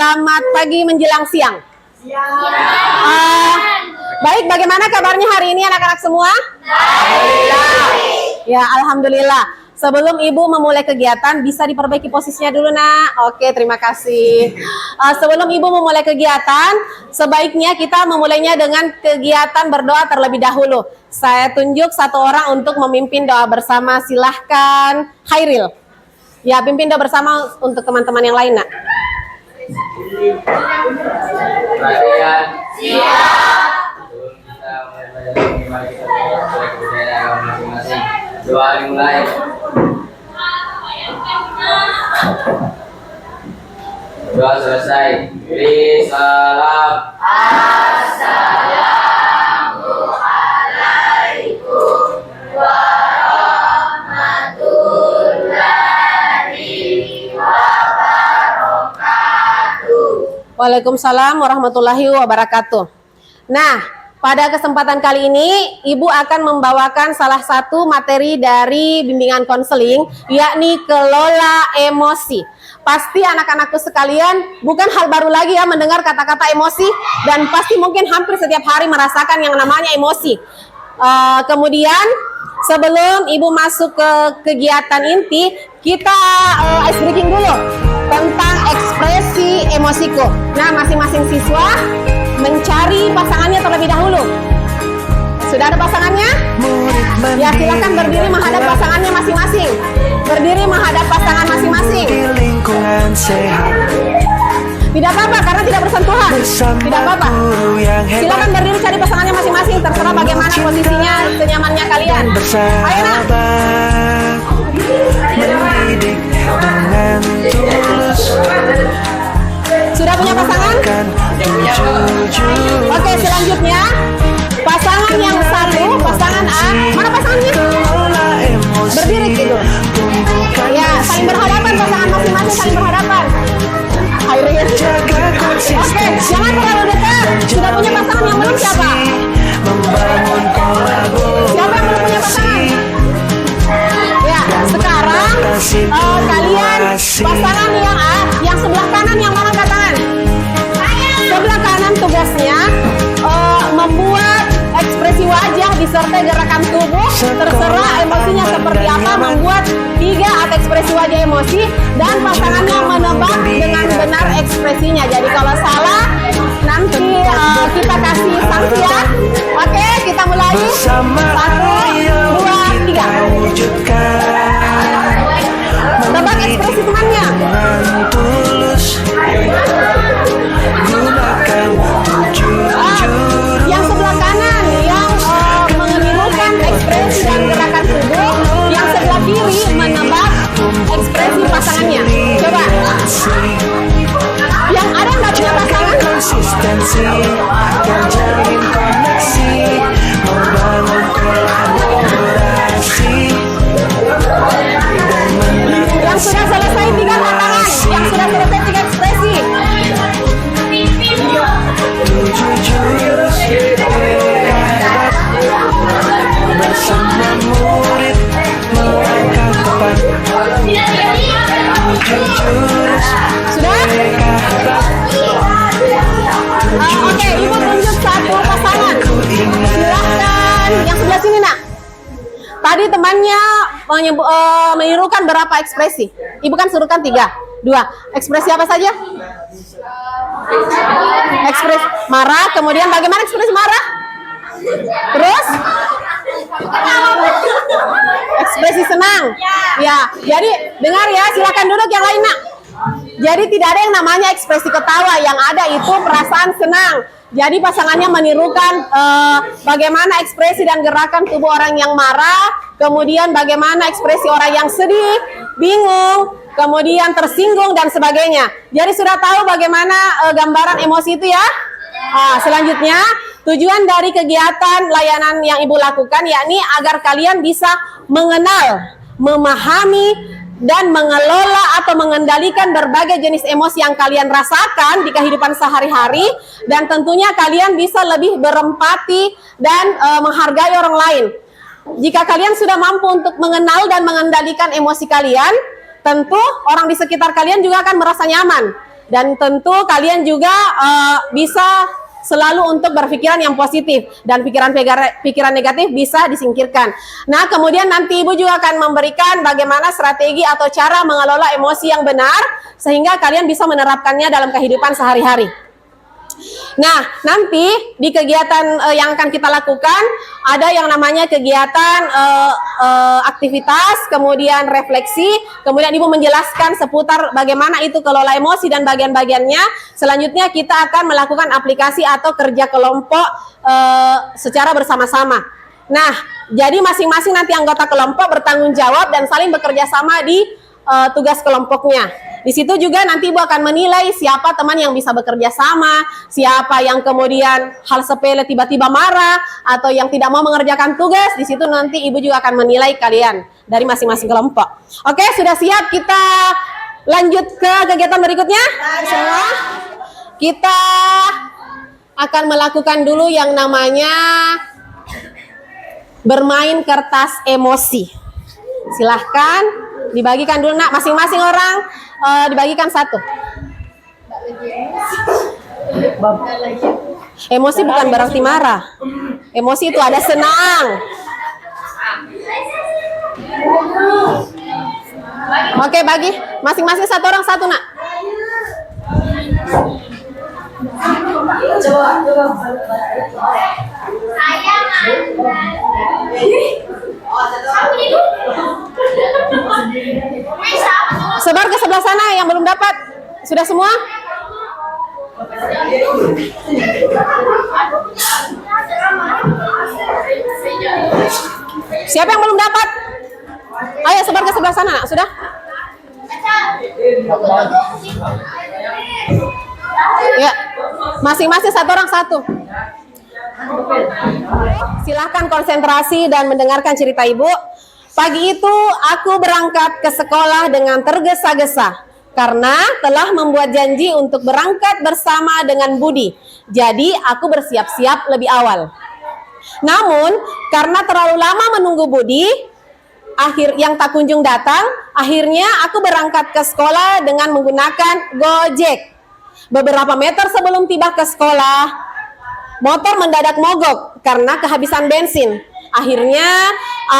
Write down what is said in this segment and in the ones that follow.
selamat pagi menjelang siang. Baik, bagaimana kabarnya hari ini anak-anak semua? Alhamdulillah. Ya, alhamdulillah. Sebelum Ibu memulai kegiatan, bisa diperbaiki posisinya dulu, Nak. Oke, terima kasih. Sebelum Ibu memulai kegiatan, sebaiknya kita memulainya dengan kegiatan berdoa terlebih dahulu. Saya tunjuk satu orang untuk memimpin doa bersama. Silahkan, Khairil. Ya, pimpin doa bersama untuk teman-teman yang lain, Nak. Perhatian. Siap. Sebelum kita mulai masing-masing. Doa dimulai. Doa selesai. Beri salam. Assalamualaikum warahmatullahi wabarakatuh. Waalaikumsalam warahmatullahi wabarakatuh. Nah, pada kesempatan kali ini, Ibu akan membawakan salah satu materi dari bimbingan konseling, yakni kelola emosi. Pasti anak-anakku sekalian, bukan hal baru lagi ya mendengar kata-kata emosi, dan pasti mungkin hampir setiap hari merasakan yang namanya emosi. Kemudian, sebelum Ibu masuk ke kegiatan inti, kita ice breaking dulu tentang ekspresi emosiku. Nah, masing-masing siswa mencari pasangannya terlebih dahulu. Sudah ada pasangannya? Ya, silakan berdiri menghadap pasangannya masing-masing. Berdiri menghadap pasangan masing-masing. Tidak apa-apa karena tidak bersentuhan. Tidak apa-apa. Silakan berdiri cari pasangannya masing-masing. Terserah bagaimana posisinya, senyamannya kalian. Ayo, Nak. Sudah punya pasangan? Oke, selanjutnya pasangan yang satu, pasangan A. Mana pasangannya? Berdiri gitu. Ya, saling berhadapan pasangan masing-masing, saling berhadapan. Oke, jangan terlalu dekat. Sudah punya pasangan yang belum siapa? Siapa yang belum punya pasangan? Ya, sekarang kalian pasangan yang A, yang sebelah kanan yang mana tangan? Sebelah kanan tugasnya membuat ekspresi wajah disertai gerakan tubuh, terserah emosinya seperti apa, membuat 3 atau ekspresi wajah emosi, dan pasangannya menebak dengan benar ekspresinya. Jadi kalau salah nanti kita kasih sanksi ya. Oke, kita mulai. 1, 2, 3. Tebak ekspresi temannya. Yang sebelah kanan yang menirukan ekspresi dan gerakan tubuh, yang sebelah kiri menebak ekspresi pasangannya. Coba. Yang ada nggak punya pasangan? Yang sudah selesai 3 tangan, yang sudah selesai 3 ekspresi. Sudah? Oke, Ibu tunjuk satu pasangan. Silahkan yang sebelah sini, Nak. Tadi temannya menirukan berapa ekspresi? Ibu kan suruhkan 3, 2. Ekspresi apa saja? Ekspresi marah, kemudian bagaimana ekspresi marah? Terus? Ekspresi senang. Ya, jadi dengar ya, silakan duduk yang lain, Nak. Jadi tidak ada yang namanya ekspresi ketawa, yang ada itu perasaan senang. Jadi pasangannya menirukan bagaimana ekspresi dan gerakan tubuh orang yang marah, kemudian bagaimana ekspresi orang yang sedih, bingung, kemudian tersinggung dan sebagainya. Jadi sudah tahu bagaimana gambaran emosi itu ya? Selanjutnya, tujuan dari kegiatan layanan yang Ibu lakukan yakni agar kalian bisa mengenal, memahami, dan mengelola atau mengendalikan berbagai jenis emosi yang kalian rasakan di kehidupan sehari-hari, dan tentunya kalian bisa lebih berempati dan menghargai orang lain. Jika kalian sudah mampu untuk mengenal dan mengendalikan emosi kalian, tentu orang di sekitar kalian juga akan merasa nyaman. Dan tentu kalian juga bisa selalu untuk berpikiran yang positif dan pikiran negatif bisa disingkirkan. Nah, kemudian nanti Ibu juga akan memberikan bagaimana strategi atau cara mengelola emosi yang benar sehingga kalian bisa menerapkannya dalam kehidupan sehari-hari. Nah, nanti di kegiatan yang akan kita lakukan ada yang namanya kegiatan aktivitas, kemudian refleksi, kemudian Ibu menjelaskan seputar bagaimana itu kelola emosi dan bagian-bagiannya. Selanjutnya kita akan melakukan aplikasi atau kerja kelompok secara bersama-sama. Nah, jadi masing-masing nanti anggota kelompok bertanggung jawab dan saling bekerja sama di tugas kelompoknya. Di situ juga nanti Ibu akan menilai siapa teman yang bisa bekerja sama, siapa yang kemudian hal sepele tiba-tiba marah atau yang tidak mau mengerjakan tugas. Di situ nanti Ibu juga akan menilai kalian dari masing-masing kelompok. Oke, sudah siap? Kita lanjut ke kegiatan berikutnya. Semua kita akan melakukan dulu yang namanya bermain kertas emosi. Silahkan dibagikan dulu nak, masing-masing orang dibagikan satu. Emosi bukan berarti marah. Emosi itu ada senang. Oke, bagi masing-masing satu orang satu nak. Sebar ke sebelah sana yang belum dapat. Sudah semua? Siapa yang belum dapat? Ayo sebar ke sebelah sana, nak. Sudah? Ya, masing-masing satu orang satu. Silahkan konsentrasi dan mendengarkan cerita Ibu. Pagi itu aku berangkat ke sekolah dengan tergesa-gesa karena telah membuat janji untuk berangkat bersama dengan Budi. Jadi aku bersiap-siap lebih awal. Namun karena terlalu lama menunggu Budi yang tak kunjung datang, akhirnya aku berangkat ke sekolah dengan menggunakan Gojek. Beberapa meter sebelum tiba ke sekolah, motor mendadak mogok karena kehabisan bensin. Akhirnya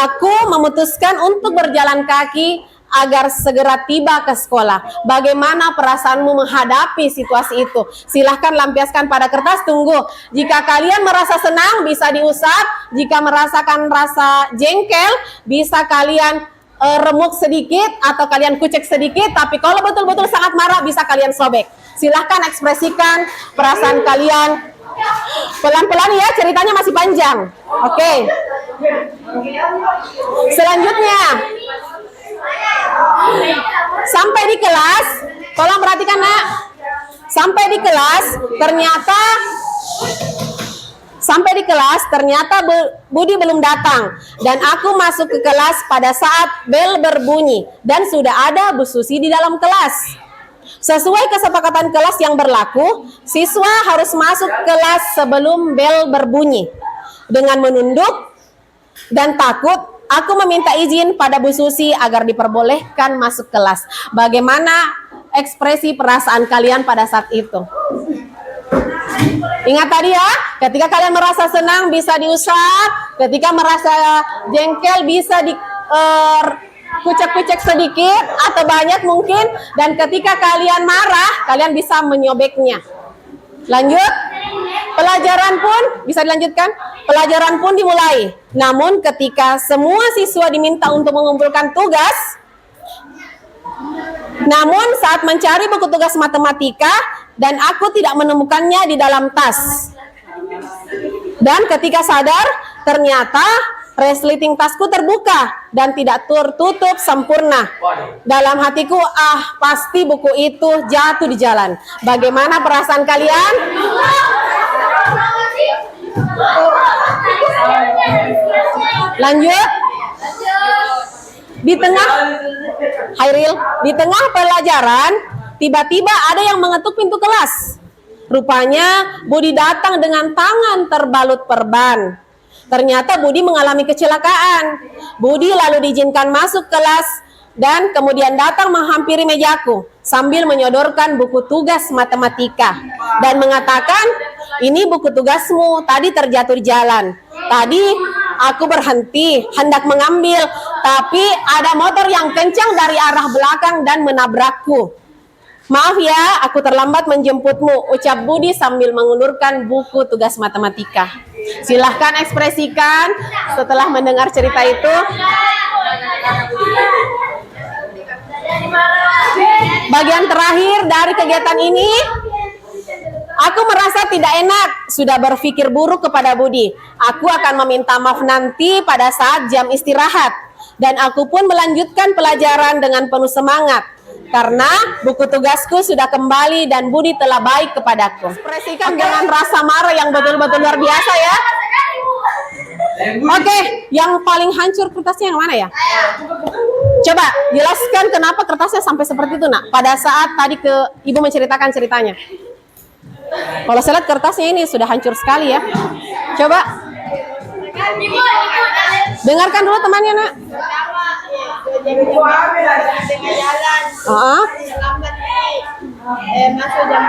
aku memutuskan untuk berjalan kaki agar segera tiba ke sekolah. Bagaimana perasaanmu menghadapi situasi itu? Silahkan lampiaskan pada kertas, tunggu. Jika kalian merasa senang, bisa diusap. Jika merasakan rasa jengkel, bisa kalian remuk sedikit atau kalian kucek sedikit. Tapi kalau betul-betul sangat marah, bisa kalian sobek. Silahkan ekspresikan perasaan kalian. Pelan-pelan ya, ceritanya masih panjang. Oke. Selanjutnya, sampai di kelas, tolong perhatikan nak. Sampai di kelas, ternyata Budi belum datang. Dan aku masuk ke kelas pada saat bel berbunyi. Dan sudah ada Bu Susi di dalam kelas. Sesuai kesepakatan kelas yang berlaku, siswa harus masuk kelas sebelum bel berbunyi. Dengan menunduk dan takut, aku meminta izin pada Bu Susi agar diperbolehkan masuk kelas. Bagaimana ekspresi perasaan kalian pada saat itu? Ingat tadi ya, ketika kalian merasa senang bisa diusap, ketika merasa jengkel bisa kucek-kucek sedikit atau banyak mungkin, dan ketika kalian marah, kalian bisa menyobeknya. Lanjut, pelajaran pun bisa dilanjutkan. Pelajaran pun dimulai. Namun ketika semua siswa diminta untuk mengumpulkan tugas, namun saat mencari buku tugas matematika dan aku tidak menemukannya di dalam tas. Dan ketika sadar, ternyata resleting tasku terbuka dan tidak tertutup sempurna. Dalam hatiku, pasti buku itu jatuh di jalan. Bagaimana perasaan kalian? Lanjut. Di tengah pelajaran, tiba-tiba ada yang mengetuk pintu kelas. Rupanya Budi datang dengan tangan terbalut perban. Ternyata Budi mengalami kecelakaan. Budi lalu diizinkan masuk kelas dan kemudian datang menghampiri mejaku. sambil menyodorkan buku tugas matematika dan mengatakan, ini buku tugasmu, tadi terjatuh di jalan. Tadi aku berhenti, hendak mengambil, tapi ada motor yang kencang dari arah belakang dan menabrakku. Maaf ya, aku terlambat menjemputmu, ucap Budi sambil mengulurkan buku tugas matematika. Silahkan ekspresikan setelah mendengar cerita itu. Bagian terakhir dari kegiatan ini, aku merasa tidak enak, sudah berpikir buruk kepada Budi. Aku akan meminta maaf nanti pada saat jam istirahat. Dan aku pun melanjutkan pelajaran dengan penuh semangat. Karena buku tugasku sudah kembali dan Budi telah baik kepadaku. Ekspresikan dengan rasa marah yang betul-betul luar biasa ya. Oke, yang paling hancur kertasnya yang mana ya? Coba jelaskan kenapa kertasnya sampai seperti itu, Nak. Pada saat tadi Ibu menceritakan ceritanya. Kalau saya lihat kertasnya ini sudah hancur sekali ya. Coba dengarkan dulu temannya, Nak. Masuk jam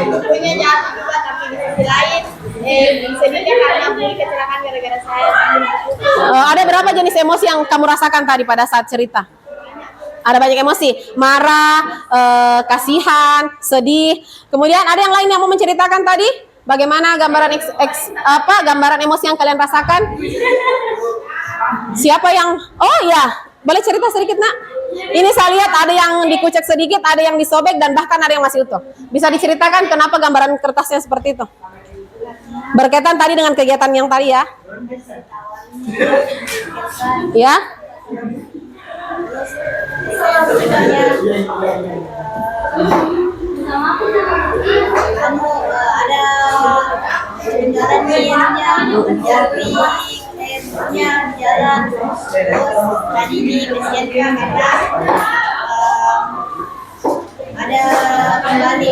terus punya jatuh juga, tapi di sisi lain sedihnya karena Budi kecelakaan gara-gara saya. Ada berapa jenis emosi yang kamu rasakan tadi pada saat cerita? Ada banyak emosi, marah, kasihan, sedih. Kemudian ada yang lain yang mau menceritakan tadi? Bagaimana gambaran gambaran emosi yang kalian rasakan? Siapa yang? Oh ya, boleh cerita sedikit, Nak? Ini saya lihat ada yang dikucek sedikit, ada yang disobek, dan bahkan ada yang masih utuh. Bisa diceritakan kenapa gambaran kertasnya seperti itu? Berkaitan tadi dengan kegiatan yang tadi ya? Ya? Ada jari jalan terus tadi di kesian juga karena ada kembali.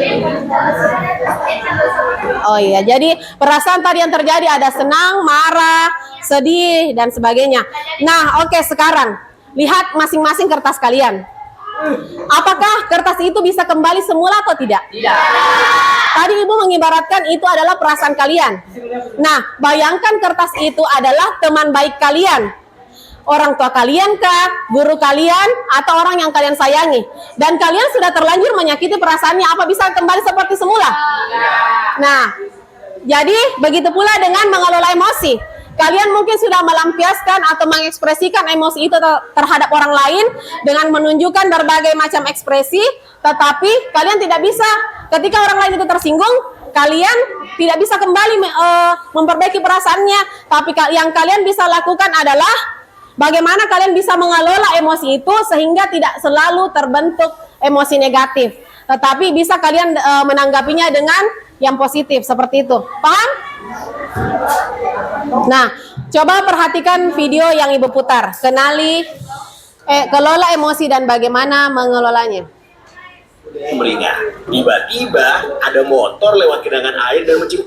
Oh iya, jadi perasaan tadi yang terjadi ada senang, marah, sedih, dan sebagainya. Nah, oke, sekarang lihat masing-masing kertas kalian. Apakah kertas itu bisa kembali semula atau tidak? Tidak. Tadi Ibu mengibaratkan itu adalah perasaan kalian. Nah, bayangkan kertas itu adalah teman baik kalian. Orang tua kalian kah, guru kalian, atau orang yang kalian sayangi. Dan kalian sudah terlanjur menyakiti perasaannya, apa bisa kembali seperti semula? Nah, jadi begitu pula dengan mengelola emosi. Kalian mungkin sudah melampiaskan atau mengekspresikan emosi itu terhadap orang lain dengan menunjukkan berbagai macam ekspresi, tetapi kalian tidak bisa. Ketika orang lain itu tersinggung, kalian tidak bisa kembali memperbaiki perasaannya. Tapi yang kalian bisa lakukan adalah bagaimana kalian bisa mengelola emosi itu sehingga tidak selalu terbentuk emosi negatif. Tetapi bisa kalian menanggapinya dengan yang positif seperti itu. Paham? Nah, coba perhatikan video yang Ibu putar. Kelola emosi dan bagaimana mengelolanya. Sumringah, tiba-tiba ada motor lewat genangan air dan mencium.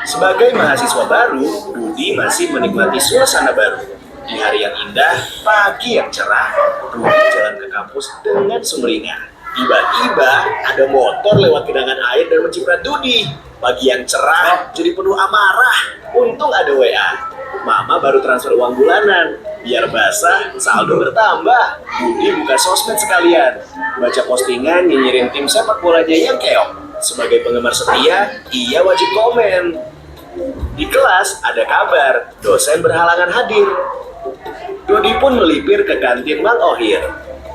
Sebagai mahasiswa baru, Budi masih menikmati suasana baru. Di hari yang indah, pagi yang cerah, Budi jalan ke kampus dengan sumringah. Tiba-tiba ada motor lewat genangan air dan menciprat Budi. Pagi yang cerah jadi penuh amarah. Untung ada WA. Mama baru transfer uang bulanan. Biar basah, saldo bertambah. Budi buka sosmed sekalian. Baca postingan nyinyirin tim sepak bola Jayang Keong. Sebagai penggemar setia, ia wajib komen. Di kelas ada kabar, dosen berhalangan hadir. Budi pun melipir ke kantin Mang Ohir.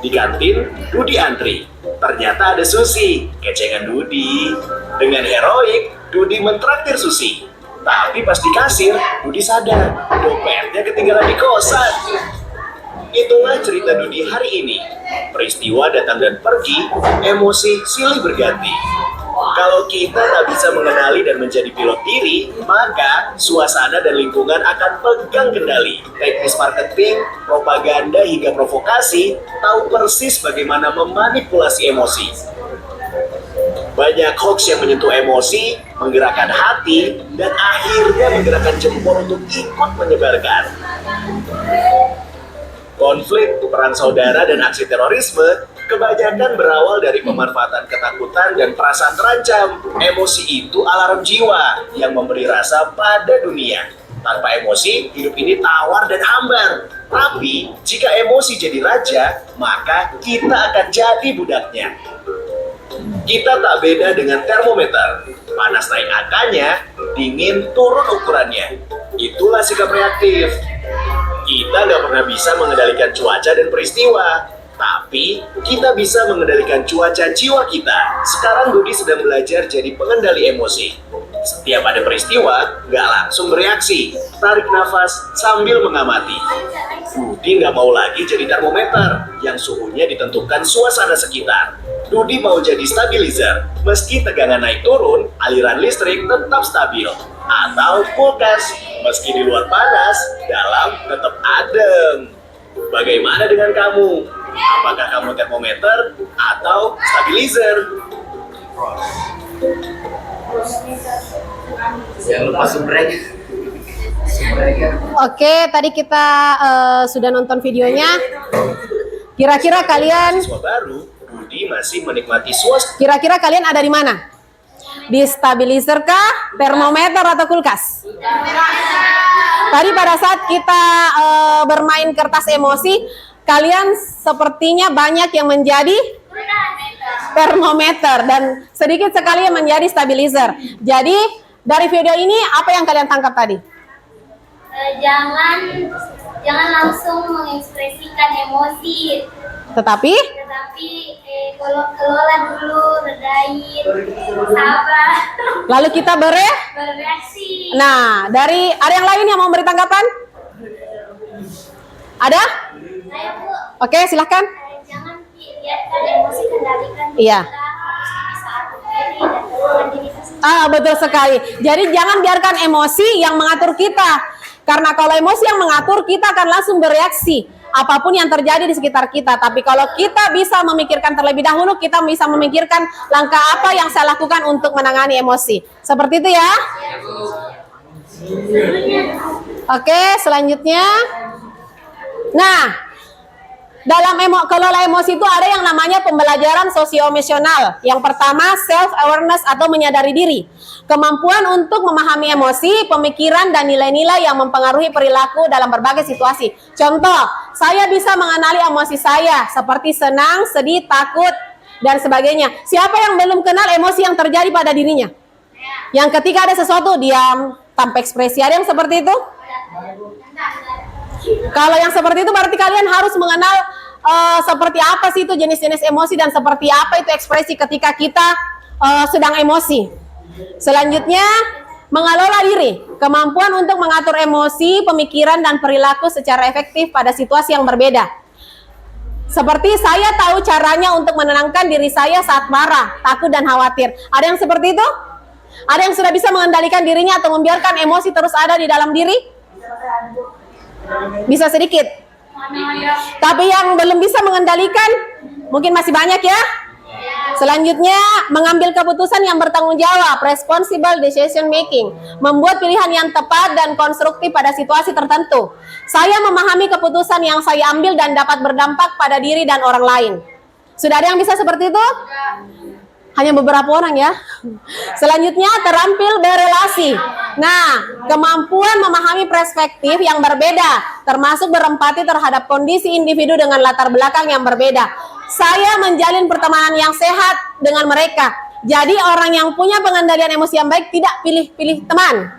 Di kantin, Budi antri. Ternyata ada Susi, kecengan Budi. Dengan heroik, Budi mentraktir Susi. Tapi pas di kasir, Budi sadar dompetnya ketinggalan di kosan. Itulah cerita Budi hari ini. Peristiwa datang dan pergi, emosi silih berganti. Kalau kita tak bisa mengenali dan menjadi pilot diri, maka suasana dan lingkungan akan pegang kendali. Teknis marketing, propaganda hingga provokasi tahu persis bagaimana memanipulasi emosi. Banyak hoax yang menyentuh emosi, menggerakkan hati, dan akhirnya menggerakkan jempol untuk ikut menyebarkan. Konflik, perang saudara, dan aksi terorisme Kebanyakan berawal dari pemanfaatan ketakutan dan perasaan terancam. Emosi itu alarm jiwa yang memberi rasa pada dunia. Tanpa emosi, hidup ini tawar dan hambar. Tapi, jika emosi jadi raja, maka kita akan jadi budaknya. Kita tak beda dengan termometer. Panas naik angkanya, dingin turun ukurannya. Itulah sikap reaktif. Kita nggak pernah bisa mengendalikan cuaca dan peristiwa. Tapi, kita bisa mengendalikan cuaca jiwa kita. Sekarang Budi sedang belajar jadi pengendali emosi. Setiap ada peristiwa, nggak langsung bereaksi. Tarik nafas sambil mengamati. Budi nggak mau lagi jadi termometer yang suhunya ditentukan suasana sekitar. Budi mau jadi stabilizer. Meski tegangan naik turun, aliran listrik tetap stabil. Atau kulkas. Meski di luar panas, dalam tetap adem. Bagaimana dengan kamu? Apakah kamu termometer atau stabilizer? Jangan lupa sumbernya. Oke, tadi kita sudah nonton videonya. Kira-kira kalian Siswa baru, Budi masih menikmati suasana. Kira-kira kalian ada di mana? Di stabilizer kah, termometer atau kulkas? Tadi pada saat kita bermain kertas emosi, kalian sepertinya banyak yang menjadi termometer dan sedikit sekali yang menjadi stabilizer. Jadi dari video ini apa yang kalian tangkap tadi? Jangan langsung mengekspresikan emosi, Tetapi kelola dulu, redain, sabar, lalu kita bereaksi. Nah, ada yang lain yang mau beri tanggapan? Ada? Saya Bu, Oke, silahkan. jangan biarkan emosi kendalikan diri Iya. kita, harus bisa atur diri dan tenangkan diri kita sendiri. Betul sekali. Jadi jangan biarkan emosi yang mengatur kita. Karena kalau emosi yang mengatur, kita akan langsung bereaksi apapun yang terjadi di sekitar kita. Tapi kalau kita bisa memikirkan terlebih dahulu, kita bisa memikirkan langkah apa yang saya lakukan untuk menangani emosi. Seperti itu ya. Oke, selanjutnya. Nah, dalam kelola emosi itu ada yang namanya pembelajaran sosio-emosional. Yang pertama, self-awareness atau menyadari diri. Kemampuan untuk memahami emosi, pemikiran, dan nilai-nilai yang mempengaruhi perilaku dalam berbagai situasi. Contoh, saya bisa mengenali emosi saya, seperti senang, sedih, takut, dan sebagainya. Siapa yang belum kenal emosi yang terjadi pada dirinya? Yang ketika ada sesuatu, diam, tanpa ekspresi. Ada yang seperti itu? Kalau yang seperti itu berarti kalian harus mengenal seperti apa sih itu jenis-jenis emosi dan seperti apa itu ekspresi ketika kita sedang emosi. Selanjutnya, mengelola diri. Kemampuan untuk mengatur emosi, pemikiran, dan perilaku secara efektif pada situasi yang berbeda. Seperti saya tahu caranya untuk menenangkan diri saya saat marah, takut, dan khawatir. Ada yang seperti itu? Ada yang sudah bisa mengendalikan dirinya atau membiarkan emosi terus ada di dalam diri? Bisa sedikit. Tapi yang belum bisa mengendalikan mungkin masih banyak ya. Selanjutnya, mengambil keputusan yang bertanggung jawab, responsible decision making, membuat pilihan yang tepat dan konstruktif pada situasi tertentu. Saya memahami keputusan yang saya ambil dan dapat berdampak pada diri dan orang lain. Sudah ada yang bisa seperti itu? Hanya beberapa orang ya. Selanjutnya, terampil berelasi. Nah, kemampuan memahami perspektif yang berbeda, termasuk berempati terhadap kondisi individu dengan latar belakang yang berbeda. Saya menjalin pertemanan yang sehat dengan mereka. Jadi orang yang punya pengendalian emosi yang baik tidak pilih-pilih teman.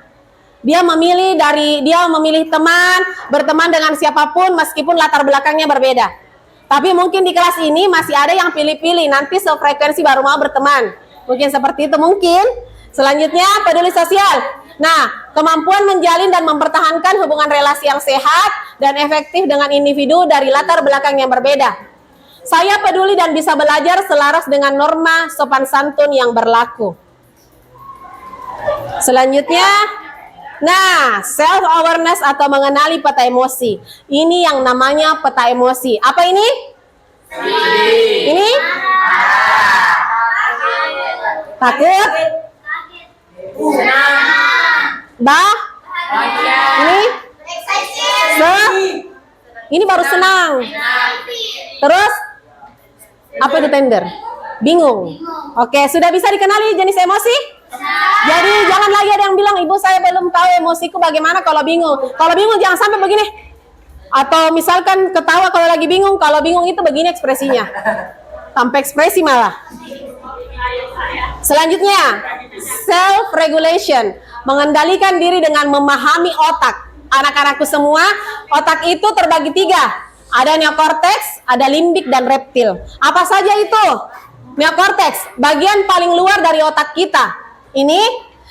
Dia memilih teman, berteman dengan siapapun meskipun latar belakangnya berbeda. Tapi mungkin di kelas ini masih ada yang pilih-pilih, nanti sefrekuensi baru mau berteman. Mungkin seperti itu mungkin. Selanjutnya, peduli sosial. Nah, kemampuan menjalin dan mempertahankan hubungan relasi yang sehat dan efektif dengan individu dari latar belakang yang berbeda. Saya peduli dan bisa belajar selaras dengan norma sopan santun yang berlaku. Selanjutnya, nah, self-awareness atau mengenali peta emosi. Ini yang namanya peta emosi. Apa ini? Ini? Takut? Ini? Ini baru senang. Terus? Apa itu tender? Bingung. Oke, sudah bisa dikenali jenis emosi? Jadi jangan lagi ada yang bilang, ibu saya belum tahu emosiku bagaimana kalau bingung. Kalau bingung jangan sampai begini. Atau misalkan ketawa kalau lagi bingung. Kalau bingung itu begini ekspresinya. Tanpa ekspresi malah. Selanjutnya, self-regulation. Mengendalikan diri dengan memahami otak. Anak-anakku semua, otak itu terbagi 3. Ada neokorteks, ada limbik, dan reptil. Apa saja itu? Neokorteks, bagian paling luar dari otak kita.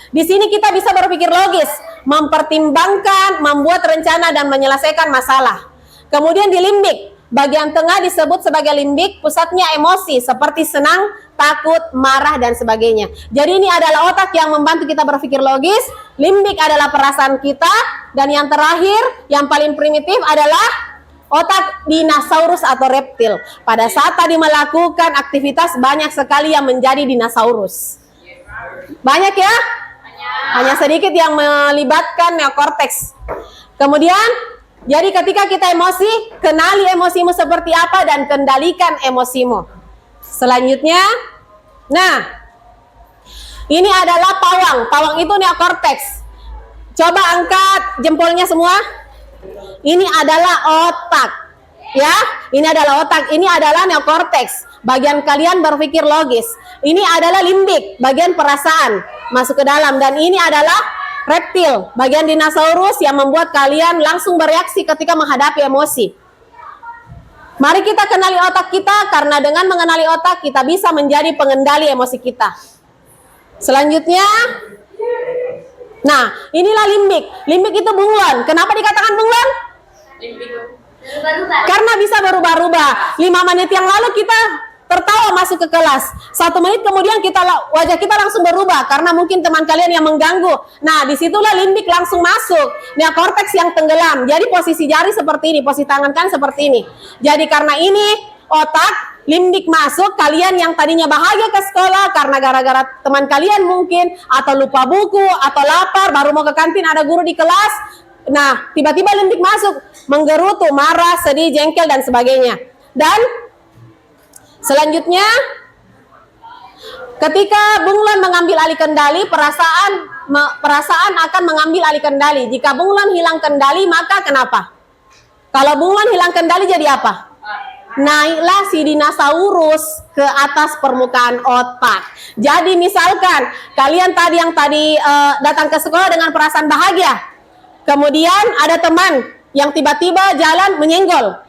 Di sini kita bisa berpikir logis, mempertimbangkan, membuat rencana, dan menyelesaikan masalah. Kemudian di limbik, bagian tengah disebut sebagai limbik, pusatnya emosi seperti senang, takut, marah, dan sebagainya. Jadi ini adalah otak yang membantu kita berpikir logis, limbik adalah perasaan kita, dan yang terakhir, yang paling primitif adalah otak dinosaurus atau reptil. Pada saat tadi melakukan aktivitas banyak sekali yang menjadi dinosaurus. Banyak ya? Hanya sedikit yang melibatkan neokorteks. Kemudian, jadi ketika kita emosi, kenali emosimu seperti apa dan kendalikan emosimu. Selanjutnya, nah, ini adalah pawang. Pawang itu neokorteks. Coba angkat jempolnya semua. Ini adalah otak, ya. Ini adalah otak. Ini adalah neokorteks. Bagian kalian berpikir logis. Ini adalah limbik, bagian perasaan masuk ke dalam. Dan ini adalah reptil, bagian dinosaurus yang membuat kalian langsung bereaksi ketika menghadapi emosi. Mari kita kenali otak kita, karena dengan mengenali otak kita bisa menjadi pengendali emosi kita. Selanjutnya, nah, inilah limbik. Limbik itu bunglon. Kenapa dikatakan bunglon? Karena bisa berubah-ubah. 5 menit yang lalu kita tertawa masuk ke kelas. 1 menit kemudian wajah kita langsung berubah karena mungkin teman kalian yang mengganggu. Nah, disitulah limbik langsung masuk. Neokorteks yang tenggelam. Jadi posisi jari seperti ini, posisi tangan kan seperti ini. Jadi karena ini otak, limbik masuk, kalian yang tadinya bahagia ke sekolah karena gara-gara teman kalian mungkin, atau lupa buku, atau lapar, baru mau ke kantin ada guru di kelas. Nah, tiba-tiba limbik masuk, menggerutu, marah, sedih, jengkel, dan sebagainya. Dan selanjutnya, ketika bunglon mengambil alih kendali, perasaan akan mengambil alih kendali. Jika bunglon hilang kendali, maka kenapa? Kalau bunglon hilang kendali jadi apa? Naiklah si dinosaurus ke atas permukaan otak. Jadi misalkan kalian yang tadi datang ke sekolah dengan perasaan bahagia, kemudian ada teman yang tiba-tiba jalan menyenggol.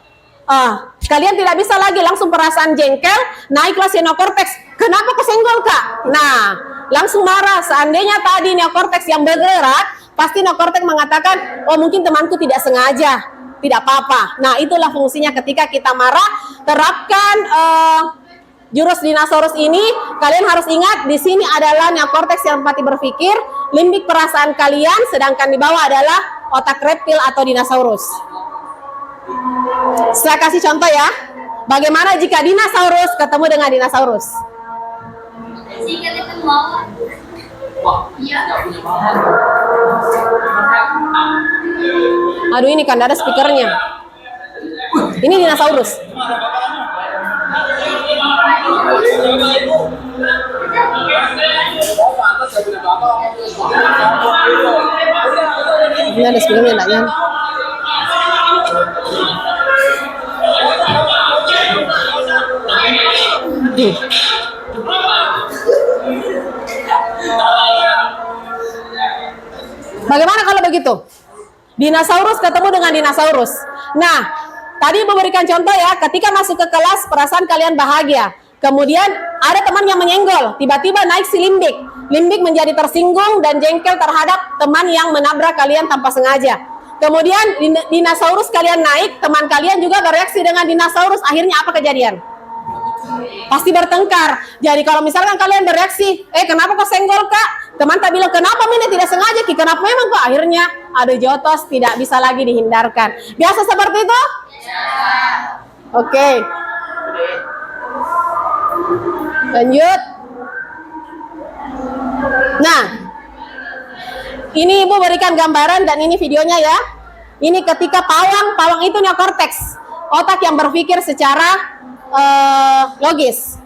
Kalian tidak bisa lagi langsung perasaan jengkel, naiklah si neokorteks. Kenapa kau senggol, Kak? Nah, langsung marah. Seandainya tadi neokorteks yang bergerak, pasti neokorteks mengatakan, oh mungkin temanku tidak sengaja, tidak apa-apa. Nah, itulah fungsinya ketika kita marah. Terapkan jurus dinosaurus ini. Kalian harus ingat, di sini adalah neokorteks yang tempat berpikir, limbik perasaan kalian, sedangkan di bawah adalah otak reptil atau dinosaurus. Saya kasih contoh ya. Bagaimana jika dinosaurus ketemu dengan dinosaurus? Jika ketemu, iya. Aduh, ini kan ada speakernya. Ini dinosaurus. Ini ada speakernya enggak nyala. Bagaimana kalau begitu? Dinosaurus ketemu dengan dinosaurus. Nah, tadi memberikan contoh ya, ketika masuk ke kelas perasaan kalian bahagia. Kemudian ada teman yang menyenggol, tiba-tiba naik si limbik. Limbik menjadi tersinggung dan jengkel terhadap teman yang menabrak kalian tanpa sengaja. Kemudian dinosaurus kalian naik, teman kalian juga bereaksi dengan dinosaurus. Akhirnya apa kejadian? Pasti bertengkar. Jadi kalau misalkan kalian bereaksi, kenapa kok senggol, Kak? Teman tak bilang, kenapa Mine tidak sengaja, Ki? Kenapa memang kok? Akhirnya adu jotos, tidak bisa lagi dihindarkan. Biasa seperti itu? Oke. Lanjut. Nah, ini Ibu berikan gambaran dan ini videonya ya. Ini ketika pawang itu neokorteks, otak yang berpikir secara logis.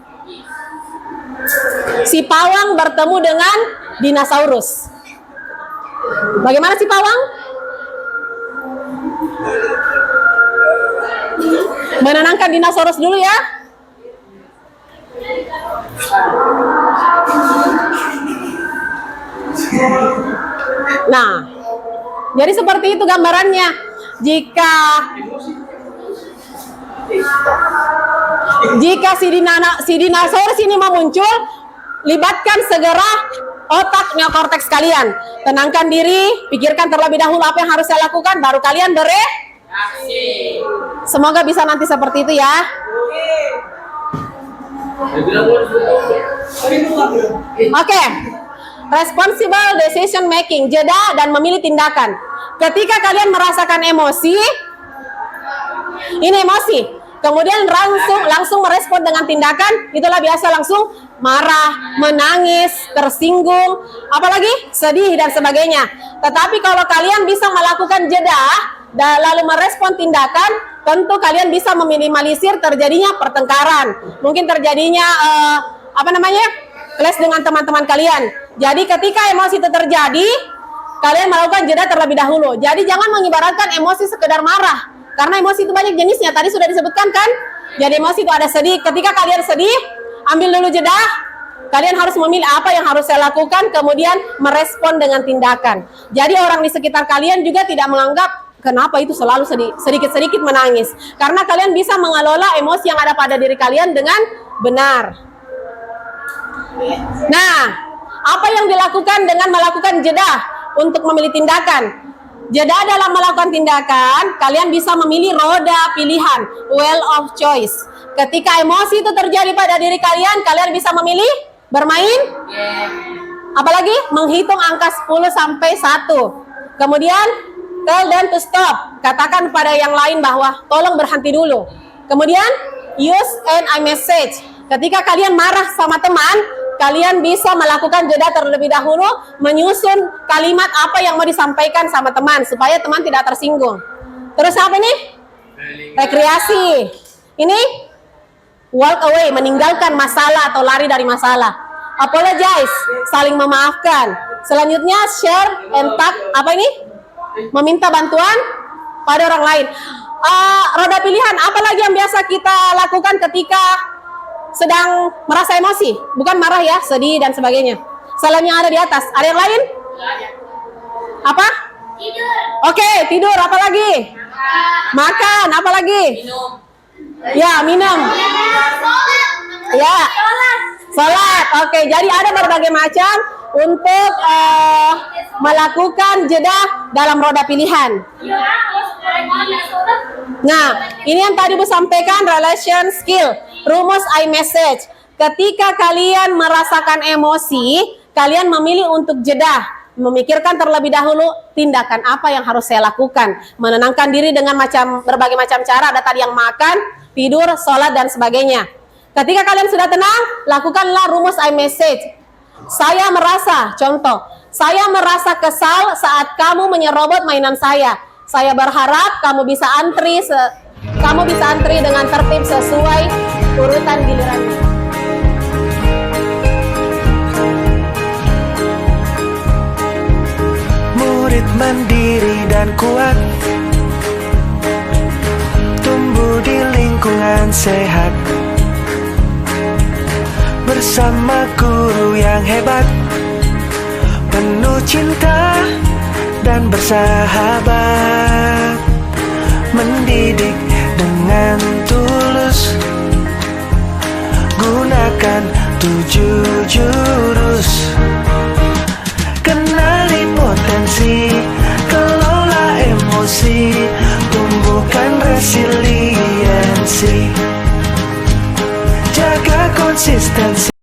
Si pawang bertemu dengan dinosaurus. Bagaimana si pawang? Menenangkan dinosaurus dulu ya. Nah, jadi seperti itu gambarannya. Jika si dinosaurus ini mau muncul, libatkan segera otak neokorteks kalian. Tenangkan diri, pikirkan terlebih dahulu apa yang harus saya lakukan, baru kalian bereaksi. Semoga bisa nanti seperti itu ya. Oke. Responsible decision making, jeda dan memilih tindakan. Ketika kalian merasakan emosi, ini emosi, kemudian langsung merespon dengan tindakan, itulah biasa langsung marah, menangis, tersinggung, apalagi sedih dan sebagainya. Tetapi kalau kalian bisa melakukan jeda dan lalu merespon tindakan, tentu kalian bisa meminimalisir terjadinya pertengkaran, mungkin terjadinya clash dengan teman-teman kalian. Jadi ketika emosi itu terjadi, kalian melakukan jeda terlebih dahulu. Jadi jangan mengibaratkan emosi sekedar marah, karena emosi itu banyak jenisnya, tadi sudah disebutkan kan. Jadi emosi itu ada sedih. Ketika kalian sedih, ambil dulu jeda. Kalian harus memilih apa yang harus saya lakukan, kemudian merespon dengan tindakan. Jadi orang di sekitar kalian juga tidak menganggap kenapa itu selalu sedikit-sedikit menangis, karena kalian bisa mengelola emosi yang ada pada diri kalian dengan benar. Nah, apa yang dilakukan dengan melakukan jeda untuk memilih tindakan? Jeda dalam melakukan tindakan, kalian bisa memilih roda pilihan, wheel of choice. Ketika emosi itu terjadi pada diri kalian, kalian bisa memilih bermain, apalagi menghitung angka 10 sampai 1. Kemudian tell them to stop, katakan pada yang lain bahwa tolong berhenti dulu. Kemudian use an iMessage. Ketika kalian marah sama teman, kalian bisa melakukan jeda terlebih dahulu, menyusun kalimat apa yang mau disampaikan sama teman supaya teman tidak tersinggung. Terus apa nih? Rekreasi. Ini walk away, meninggalkan masalah atau lari dari masalah. Apologize, saling memaafkan. Selanjutnya share and talk, apa ini? Meminta bantuan pada orang lain. Roda pilihan, apa lagi yang biasa kita lakukan ketika sedang merasa emosi? Bukan marah ya, sedih dan sebagainya. Selain yang ada di atas, ada yang lain? Apa? Tidur. Oke, tidur. Apa lagi? Makan. Apa lagi? Ya, minum. Ya, sholat. Oke, jadi ada berbagai macam untuk melakukan jeda dalam roda pilihan. Nah, ini yang tadi Bu sampaikan, relation skill, rumus iMessage. Ketika kalian merasakan emosi, kalian memilih untuk jeda, memikirkan terlebih dahulu tindakan apa yang harus saya lakukan, menenangkan diri dengan berbagai macam cara. Ada tadi yang makan, tidur, sholat dan sebagainya. Ketika kalian sudah tenang, lakukanlah rumus iMessage. Saya merasa, contoh, saya merasa kesal saat kamu menyerobot mainan saya. Saya berharap kamu bisa antri dengan tertib sesuai urutan gilirannya. Murid mandiri dan kuat, tumbuh di lingkungan sehat, bersama guru yang hebat, penuh cinta dan bersahabat, mendidik dengan tulus, gunakan 7 jurus, kenali potensi, kelola emosi, tumbuhkan resiliensi, jaga konsistensi.